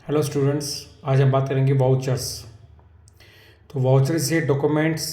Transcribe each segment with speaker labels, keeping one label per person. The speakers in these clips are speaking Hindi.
Speaker 1: हेलो स्टूडेंट्स, आज हम बात करेंगे वाउचर्स। तो वाउचर से documents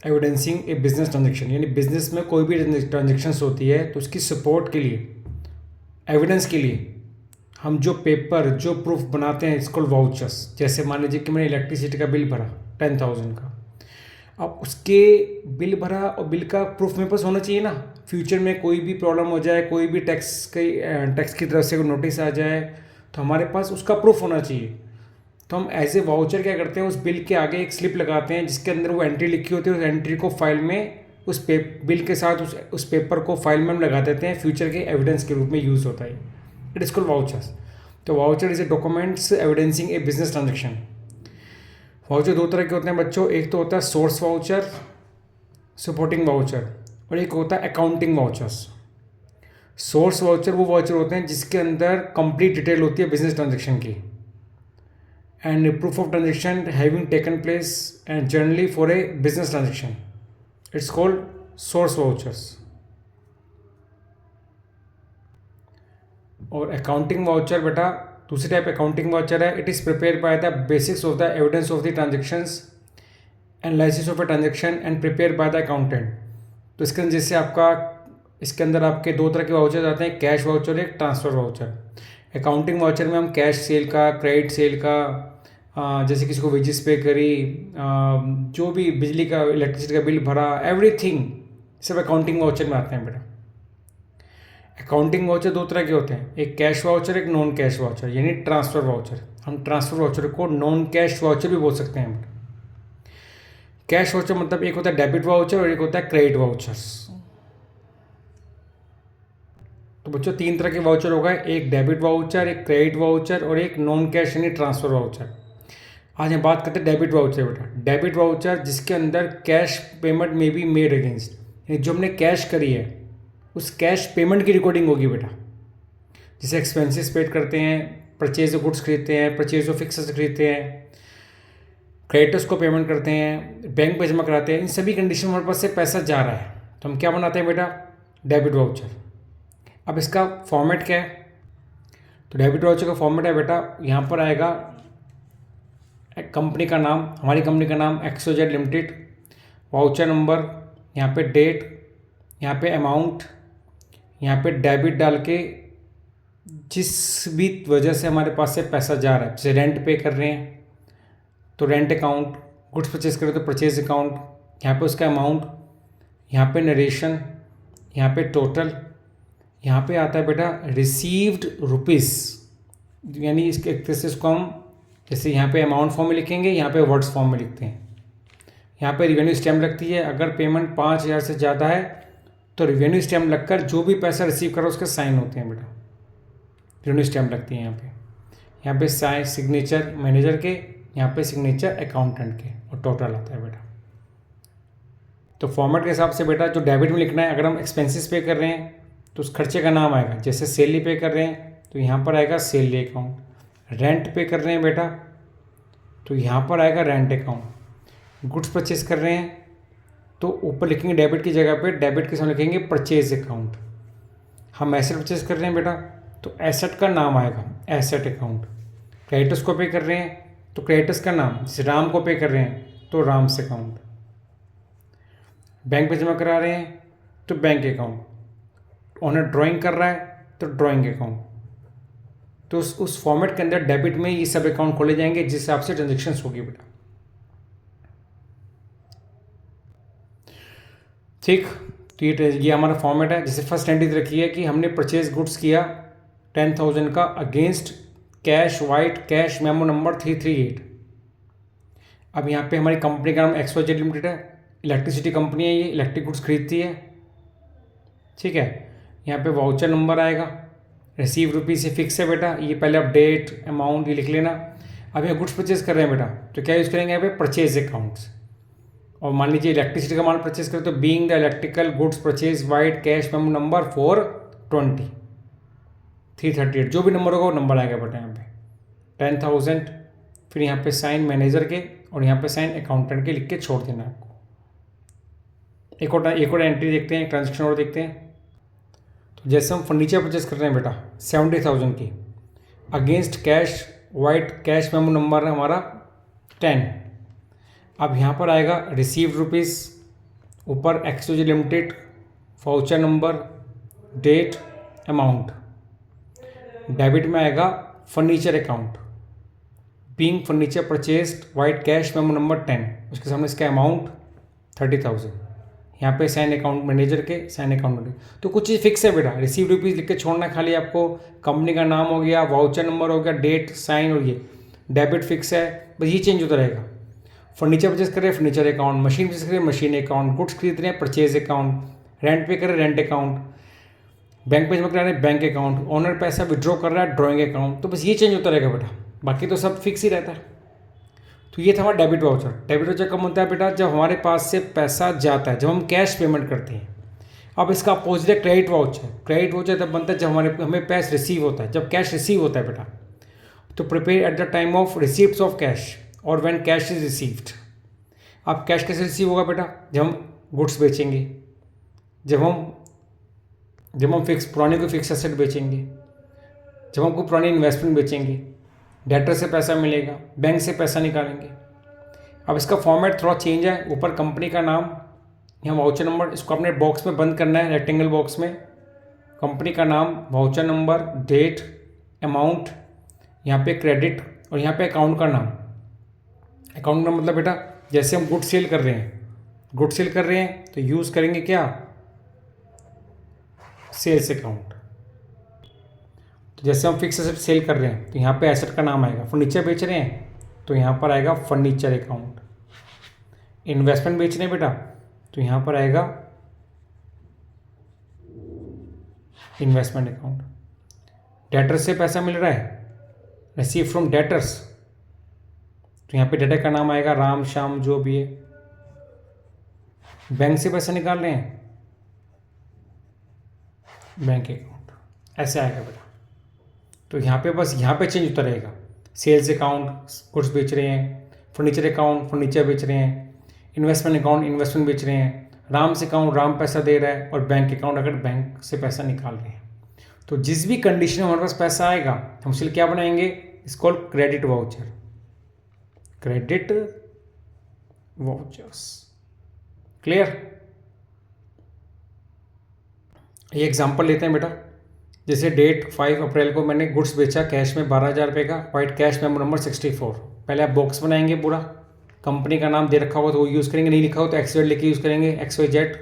Speaker 1: evidencing a business transaction, यानी बिजनेस में कोई भी ट्रांजेक्शन्स होती है तो उसकी सपोर्ट के लिए, एविडेंस के लिए हम जो पेपर जो प्रूफ बनाते हैं इसको वाउचर्स। जैसे मान लीजिए कि मैंने इलेक्ट्रिसिटी का बिल भरा 10,000 का, अब उसके बिल भरा और बिल का प्रूफ मेरे पास होना चाहिए ना। फ्यूचर में कोई भी प्रॉब्लम हो जाए, कोई भी टैक्स की तरफ से कोई नोटिस आ जाए तो हमारे पास उसका प्रूफ होना चाहिए। तो हम एज ए वाउचर क्या करते हैं, उस बिल के आगे एक स्लिप लगाते हैं जिसके अंदर वो एंट्री लिखी होती है। उस एंट्री को फाइल में बिल के साथ उस पेपर को फाइल में हम लगा देते हैं, फ्यूचर के एविडेंस के रूप में यूज़ होता है। It is called vouchers. तो voucher is a documents evidencing a business transaction. Voucher दो तरह के होते हैं बच्चों, एक तो होता है सोर्स वाउचर, सपोर्टिंग वाउचर, और एक होता है अकाउंटिंग वाउचर्स। सोर्स वाउचर वो वाउचर होते हैं जिसके अंदर कंप्लीट डिटेल होती है बिजनेस ट्रांजेक्शन की, and proof of transaction having taken place and generally for a business transaction. It's called source vouchers. और अकाउंटिंग वाउचर बेटा दूसरी टाइप अकाउंटिंग वाउचर है। It is prepare by the basics of the evidence of the transactions, analysis of a transaction and prepare by the accountant. तो इसके अंदर जैसे इसके अंदर आपके दो तरह के वाउचर आते हैं, कैश वाउचर, एक ट्रांसफ़र वाउचर। अकाउंटिंग वाउचर में हम कैश सेल का, क्रेडिट सेल का, जैसे किसी को वेजेस पे करी, जो भी बिजली का इलेक्ट्रिसिटी का बिल भरा, एवरीथिंग सब अकाउंटिंग वाउचर में आते हैं बेटा। अकाउंटिंग वाउचर दो तरह के होते हैं, एक कैश वाउचर, एक नॉन कैश वाउचर, यानी ट्रांसफ़र वाउचर। हम ट्रांसफ़र वाउचर को नॉन कैश वाउचर भी बोल सकते हैं बेटा। कैश वाउचर मतलब एक होता है डेबिट वाउचर और एक होता है क्रेडिट वाउचर्स। तो बच्चों तीन तरह के वाउचर हो गए, एक डेबिट वाउचर, एक क्रेडिट वाउचर और एक नॉन कैश यानी ट्रांसफ़र वाउचर। आज हम बात करते हैं डेबिट वाउचर बेटा। डेबिट वाउचर जिसके अंदर कैश पेमेंट में बी मेड अगेंस्ट, यानी जो हमने कैश करी है उस कैश पेमेंट की रिकॉर्डिंग होगी बेटा। जैसे एक्सपेंसेस पेड करते हैं, परचेज ऑफ गुड्स खरीदते हैं, परचेज ऑफ फिक्सेस खरीदते हैं, क्रेडिटर्स को पेमेंट करते हैं, बैंक पे जमा कराते हैं, इन सभी कंडीशन में हमारे पास से पैसा जा रहा है तो हम क्या बनाते हैं बेटा, डेबिट वाउचर। अब इसका फॉर्मेट क्या है, तो डेबिट वाउचर का फॉर्मेट है बेटा, यहाँ पर आएगा कंपनी का नाम, हमारी कंपनी का नाम XYZ लिमिटेड, वाउचर नंबर, यहाँ पे डेट, यहाँ पे अमाउंट, यहाँ पे डेबिट डाल के जिस भी वजह से हमारे पास से पैसा जा रहा है, जैसे रेंट पे कर रहे हैं तो रेंट अकाउंट, गुड्स परचेज कर रहे हैं तो परचेज अकाउंट, यहाँ पे उसका अमाउंट, यहाँ पे नरेशन, यहाँ पे टोटल, यहाँ पे आता है बेटा रिसीव्ड रुपीज़, यानी इसके एक तरह से इसको हम जैसे यहाँ पे अमाउंट फॉर्म में लिखेंगे, यहाँ पे वर्ड्स फॉर्म में लिखते हैं। यहाँ पे रिवेन्यू स्टैम्प लगती है, अगर पेमेंट 5,000 से ज़्यादा है तो रिवेन्यू स्टैम्प लगकर जो भी पैसा रिसीव करो उसके साइन होते हैं बेटा, रिवेन्यू स्टैम्प लगती है यहाँ पे साइन सिग्नेचर मैनेजर के, यहाँ पे सिग्नेचर अकाउंटेंट के, और टोटल आता है बेटा। तो फॉर्मेट के हिसाब से बेटा जो डेबिट में लिखना है, अगर हम एक्सपेंसेस पे कर रहे हैं तो उस खर्चे का नाम आएगा, जैसे सैलरी पे कर रहे हैं तो यहाँ पर आएगा सैलरी अकाउंट, रेंट पे कर रहे हैं बेटा तो यहाँ पर आएगा रेंट अकाउंट, गुड्स परचेज कर रहे हैं तो ऊपर लिखेंगे डेबिट की जगह पे, डेबिट के सामने लिखेंगे परचेज अकाउंट। हम एसेट परचेज कर रहे हैं बेटा तो एसेट का नाम आएगा एसेट अकाउंट। क्रेडिटर्स को पे कर रहे हैं तो क्रेडिटर्स का नाम, जैसे राम को पे कर रहे हैं तो राम्स अकाउंट। बैंक पे जमा करा रहे हैं तो बैंक अकाउंट। ओनर ड्राइंग कर रहा है तो ड्राइंग अकाउंट। तो उस फॉर्मेट के अंदर डेबिट में ये सब अकाउंट खोले जाएंगे जिस हिसाब से ट्रांजेक्शन्स होगी बेटा। ठीक, तो ये हमारा फॉर्मेट है। जैसे फर्स्ट एंट्री रखी है कि हमने परचेज गुड्स किया 10,000 का against cash vide cash memo number 338। अब यहाँ पे हमारी कंपनी का नाम XYZ लिमिटेड है, इलेक्ट्रिसिटी कंपनी है, ये इलेक्ट्रिक गुड्स खरीदती है, ठीक है। यहाँ पे वाउचर नंबर आएगा, रिसीव रुपीज़ से फिक्स है बेटा, ये पहले आप डेट अमाउंट ये लिख लेना। अब यहाँ गुड्स परचेज कर रहे हैं बेटा तो क्या यूज़ करेंगे यहाँ पे परचेज अकाउंट्स। और मान लीजिए इलेक्ट्रिसिटी का माल परचेज करें तो being the electrical goods purchase wide cash memo number 420 338, जो भी नंबर होगा वो नंबर आएगा बेटा यहाँ पे 10,000, फिर यहाँ पे साइन मैनेजर के और यहाँ पे साइन अकाउंटेंट के लिख के छोड़ देना आपको। एक और एंट्री देखते हैं, ट्रांजेक्शन और देखते हैं। तो जैसे हम फर्नीचर परचेज कर रहे हैं बेटा 70,000 की against cash vide cash memo number है हमारा 10। अब यहाँ पर आएगा रिसीव्ड रुपीज़, ऊपर XYZ limited, voucher number, date, amount. Debit में आएगा furniture account, being furniture purchased, vide cash memo number 10, उसके सामने इसका अमाउंट 30,000। यहाँ पे साइन अकाउंट मैनेजर के, साइन अकाउंट मैनेजर। तो कुछ चीज़ फिक्स है बेटा, रिसीव रुपीज़ लिख के छोड़ना खाली आपको, कंपनी का नाम हो गया, वाउचर नंबर हो गया, डेट, साइन और ये डेबिट फिक्स है, बस ये चेंज होता रहेगा। फर्नीचर परचेज कर रहे हैं फर्नीचर अकाउंट, मशीन परचेज कर रहे हैं मशीन अकाउंट, गुड्स खरीद रहे हैं परचेज अकाउंट, रेंट पे कर रहे हैं रेंट अकाउंट, बैंक पे जमा करा रहे हैं बैंक अकाउंट, ओनर पैसा विड्रॉ कर रहा है ड्रॉइंग अकाउंट। तो बस ये चेंज होता रहेगा बेटा, बाकी तो सब फिक्स ही रहता है। तो ये था हमारा डेबिट वाउचर। डेबिट वाउचर कब होता है बेटा? जब हमारे पास से पैसा जाता है, जब हम कैश पेमेंट करते हैं। अब इसका अपोजिट है क्रेडिट वाउचर। क्रेडिट वाउचर तब बनता है जब हमें पैसा रिसीव होता है, जब कैश रिसीव होता है बेटा। तो prepare at the time of receipt of cash और व्हेन कैश इज रिसीव्ड। अब कैश कैसे रिसीव होगा बेटा? जब हम गुड्स बेचेंगे, जब हम पुराने को फिक्स एसेट बेचेंगे, जब हम कोई पुरानी इन्वेस्टमेंट बेचेंगे, डेटर से पैसा मिलेगा, बैंक से पैसा निकालेंगे। अब इसका फॉर्मेट थोड़ा चेंज है, ऊपर कंपनी का नाम, यहाँ वाउचर नंबर, इसको अपने बॉक्स में बंद करना है, रेक्टेंगल बॉक्स में। कंपनी का नाम, वाउचर नंबर, डेट, अमाउंट, यहाँ पे क्रेडिट और यहाँ पे अकाउंट का नाम। अकाउंट का मतलब बेटा जैसे हम गुड सेल कर रहे हैं, तो यूज़ करेंगे क्या? Sales account. तो जैसे हम फिक्स एसेट सेल कर रहे हैं तो यहाँ पे एसेट का नाम आएगा। फर्नीचर बेच रहे हैं तो यहाँ पर आएगा फर्नीचर अकाउंट। इन्वेस्टमेंट बेच रहे हैं बेटा तो यहाँ पर आएगा इन्वेस्टमेंट अकाउंट। डेटर से पैसा मिल रहा है, रिसीव फ्रॉम डेटर्स, तो यहाँ पे डेटर का नाम आएगा राम श्याम जो भी है। बैंक से पैसा निकाल रहे हैं, बैंक अकाउंट, ऐसे आएगा बेटा। तो यहाँ पे बस यहाँ पे चेंज होता रहेगा। सेल्स अकाउंट, गुड्स बेच रहे हैं, फर्नीचर अकाउंट, फर्नीचर बेच रहे हैं, इन्वेस्टमेंट अकाउंट, इन्वेस्टमेंट बेच रहे हैं, राम से अकाउंट, राम पैसा दे रहा है, और बैंक अकाउंट अगर बैंक से पैसा निकाल रहे हैं। तो जिस भी कंडीशन में हमारे पास पैसा आएगा हम उसके लिए क्या बनाएंगे? It's called credit voucher. Credit vouchers, clear? ये एग्जांपल लेते हैं बेटा। जैसे डेट 5 अप्रैल को मैंने गुड्स बेचा कैश में 12,000 रुपये का, वाइट कैश मेमो नंबर 64। पहले आप बॉक्स बनाएंगे पूरा, कंपनी का नाम दे रखा हो तो वो यूज़ करेंगे, नहीं लिखा हो तो XYZ लिख के यूज़ करेंगे, XYZ।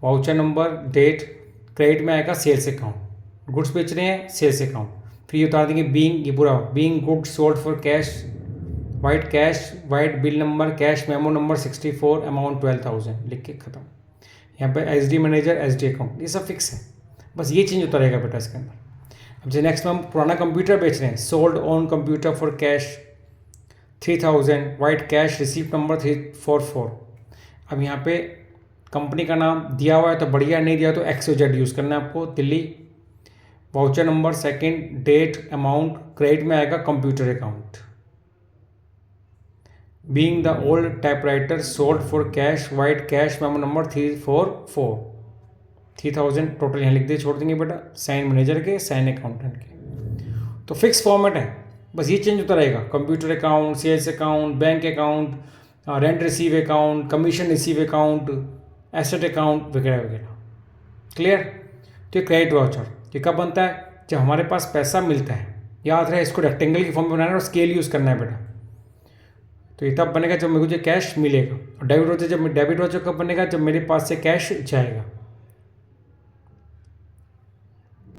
Speaker 1: Voucher number, date, credit में आएगा सेल्स अकाउंट, गुड्स बेच रहे हैं सेल्स अकाउंट। फिर ये उतार देंगे बीइंग, ये पूरा being goods sold for cash, vide cash, white bill number, cash memo number 64, amount 12,000 लिख के ख़त्म। यहाँ पे SD मैनेजर, SD अकाउंट, ये सब फिक्स है, बस ये चेंज होता रहेगा बेटा इसके अंदर। अब जो नेक्स्ट में हम पुराना कंप्यूटर बेच रहे हैं, sold on computer for cash 3,000, white cash, receipt number 344। अब यहाँ पे कंपनी का नाम दिया हुआ है तो बढ़िया, नहीं दिया तो XYZ यूज़ करना है आपको, Delhi. Voucher number, second, date, amount, credit में आएगा computer account. Being the old typewriter sold for cash, vide cash memo number 344, 3,000 total यहाँ लिख दे, छोड़ देंगे बेटा, साइन मैनेजर के, साइन अकाउंटेंट के। तो फिक्स फॉर्मेट है, बस ये चेंज होता रहेगा। Computer account, sales account, bank account, rent receive account, commission receive account, asset account वगैरह वगैरह, क्लियर? तो ये क्रेडिट वाउचर ये कब बनता है? जब हमारे पास पैसा मिलता है। याद रहे इसको रेक्टेंगल की फॉर्म में बनाना है और स्केल यूज़ करना है बेटा। तो ये तब बनेगा जब मुझे कैश मिलेगा। और डेबिट वाउचर कब बनेगा? जब मेरे पास से कैश जाएगा।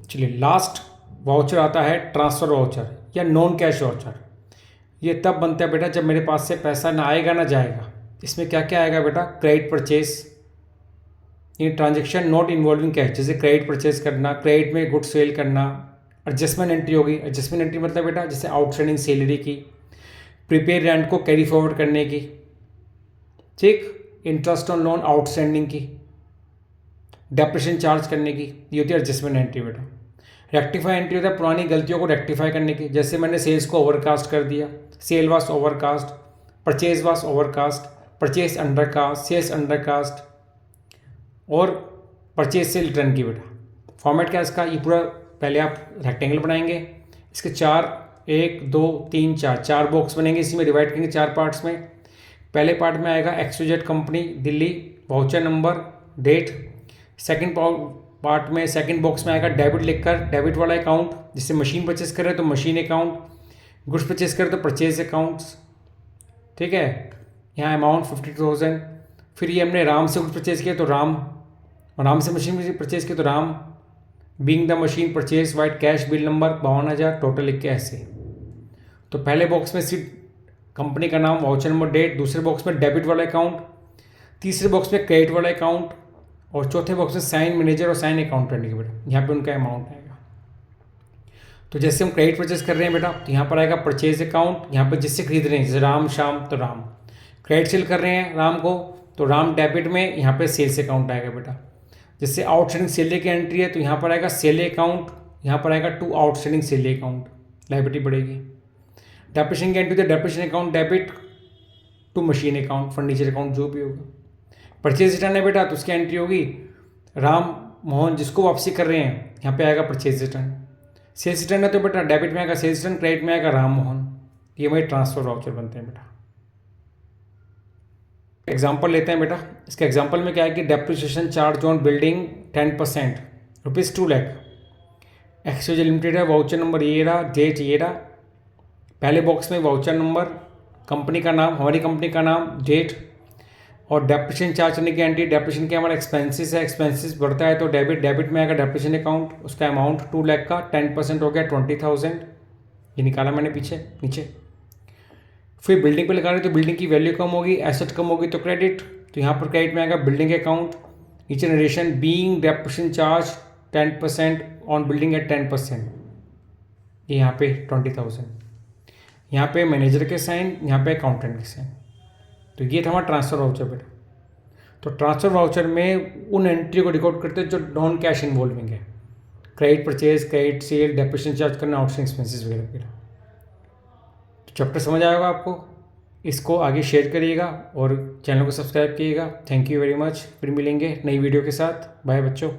Speaker 1: चलिए लास्ट वाउचर आता है ट्रांसफ़र वाउचर या नॉन कैश वाउचर। ये तब बनता है बेटा जब मेरे पास से पैसा ना आएगा ना जाएगा। इसमें क्या क्या आएगा बेटा? क्रेडिट परचेज, ये ट्रांजेक्शन नॉट इन्वॉल्विंग कैश, जैसे क्रेडिट परचेज करना, क्रेडिट में गुड सेल करना। एडजस्टमेंट एंट्री होगी, एडजस्टमेंट एंट्री मतलब बेटा जैसे आउटस्टैंडिंग सैलरी की, प्रीपेड रेंट को कैरी फॉरवर्ड करने की, ठीक, इंटरेस्ट ऑन लोन आउटस्टैंडिंग की, डेप्रेशन चार्ज करने की, ये होती है एडजस्टमेंट एंट्री बेटा। रेक्टिफाई एंट्री होता है पुरानी गलतियों को रेक्टिफाई करने की, जैसे मैंने सेल्स को ओवरकास्ट कर दिया, sale was overcast, purchase was overcast, purchase undercast, sales undercast, और परचेज से रिटर्न की बेटा। फॉर्मेट क्या है इसका? ये पूरा पहले आप रेक्टेंगल बनाएंगे, इसके 4 1 2 3 4 4 बॉक्स बनेंगे, इसी में डिवाइड करेंगे 4 पार्ट्स में। पहले पार्ट में आएगा XYZ company Delhi, voucher number, date. Second part में सेकंड बॉक्स में आएगा डेबिट लिखकर, डेबिट वाला अकाउंट, जिससे मशीन परचेस कर रहे हैं तो मशीन अकाउंट, गुड्स परचेस कर रहे तो परचेज अकाउंट्स, ठीक है। यहाँ अमाउंट 50,000। फिर ये हमने राम से गुड्स परचेज किया तो राम, और राम से मशीन परचेज किया तो Ram, being the machine purchase white cash bill number 52,000, total लिख के ऐसे। तो पहले बॉक्स में सिर्फ कंपनी का नाम, वाउचर नंबर, डेट, दूसरे बॉक्स में डेबिट वाला अकाउंट, तीसरे बॉक्स में क्रेडिट वाला अकाउंट, और चौथे बॉक्स में साइन मैनेजर और साइन अकाउंटेंट के बेटा, यहाँ पे उनका अमाउंट आएगा। तो जैसे हम क्रेडिट परचेज कर रहे हैं बेटा, तो यहाँ पर आएगा परचेज अकाउंट, यहाँ पर जिससे खरीद रहे हैं, जैसे राम श्याम तो राम। क्रेडिट सेल कर रहे हैं राम को तो राम डेबिट में यहाँ पे सेल्स अकाउंट आएगा बेटा। जैसे आउटस्टैंडिंग सेल की एंट्री है तो यहाँ पर आएगा सेल अकाउंट, यहाँ पर आएगा to outstanding sale account, liability बढ़ेगी। डेप्रिसिएशन की एंट्री तो depreciation account debit to machine account, furniture account जो भी होगा। परचेज रिटर्न है बेटा तो उसकी एंट्री होगी राम मोहन जिसको वापसी कर रहे हैं, यहाँ पे आएगा परचेज रिटर्न। सेल्स रिटर्न है तो बेटा डेबिट में आएगा सेल्स रिटर्न, क्रेडिट में आएगा राम मोहन। ये वही ट्रांसफर वाउचर बनते हैं बेटा। एग्जाम्पल लेते हैं बेटा। इसके एग्जाम्पल में क्या है कि depreciation charge on building 10%, ₹2 lakh. XYZ limited है, वाउचर नंबर ये रहा, डेट ये रहा। पहले बॉक्स में वाउचर नंबर, कंपनी का नाम, हमारी कंपनी का नाम, डेट, और डेप्रिसिएशन चार्ज करने की एंट्री। डेप्रिसिएशन के हमारा एक्सपेंसेस है, एक्सपेंसेस बढ़ता है तो डेबिट में आएगा डेप्रिसिएशन अकाउंट, उसका अमाउंट 2 लाख का 10% हो गया 20,000, ये निकाला मैंने पीछे नीचे। फिर बिल्डिंग पे लगा रहे तो बिल्डिंग की वैल्यू कम होगी, एसेट कम होगी तो क्रेडिट, तो यहाँ पर क्रेडिट में आएगा बिल्डिंग अकाउंट। नीचे narration, being depreciation charge 10% on building at 10%, ये यहाँ पे 20,000। यहाँ पे मैनेजर के साइन, यहाँ पे अकाउंटेंट के साइन। तो ये था हमारा ट्रांसफर वाउचर बेटा। तो ट्रांसफर वाउचर में उन एंट्री को रिकॉर्ड करते हैं जो नॉन कैश इन्वॉल्विंग है, credit purchase, credit sale, depreciation charge करना, आउटस्टैंडिंग एक्सपेंसेस वगैरह वगैरह। तो चैप्टर समझ आएगा आपको, इसको आगे शेयर करिएगा और चैनल को सब्सक्राइब कीजिएगा। Thank you very much. फिर मिलेंगे नई वीडियो के साथ। बाय बच्चों।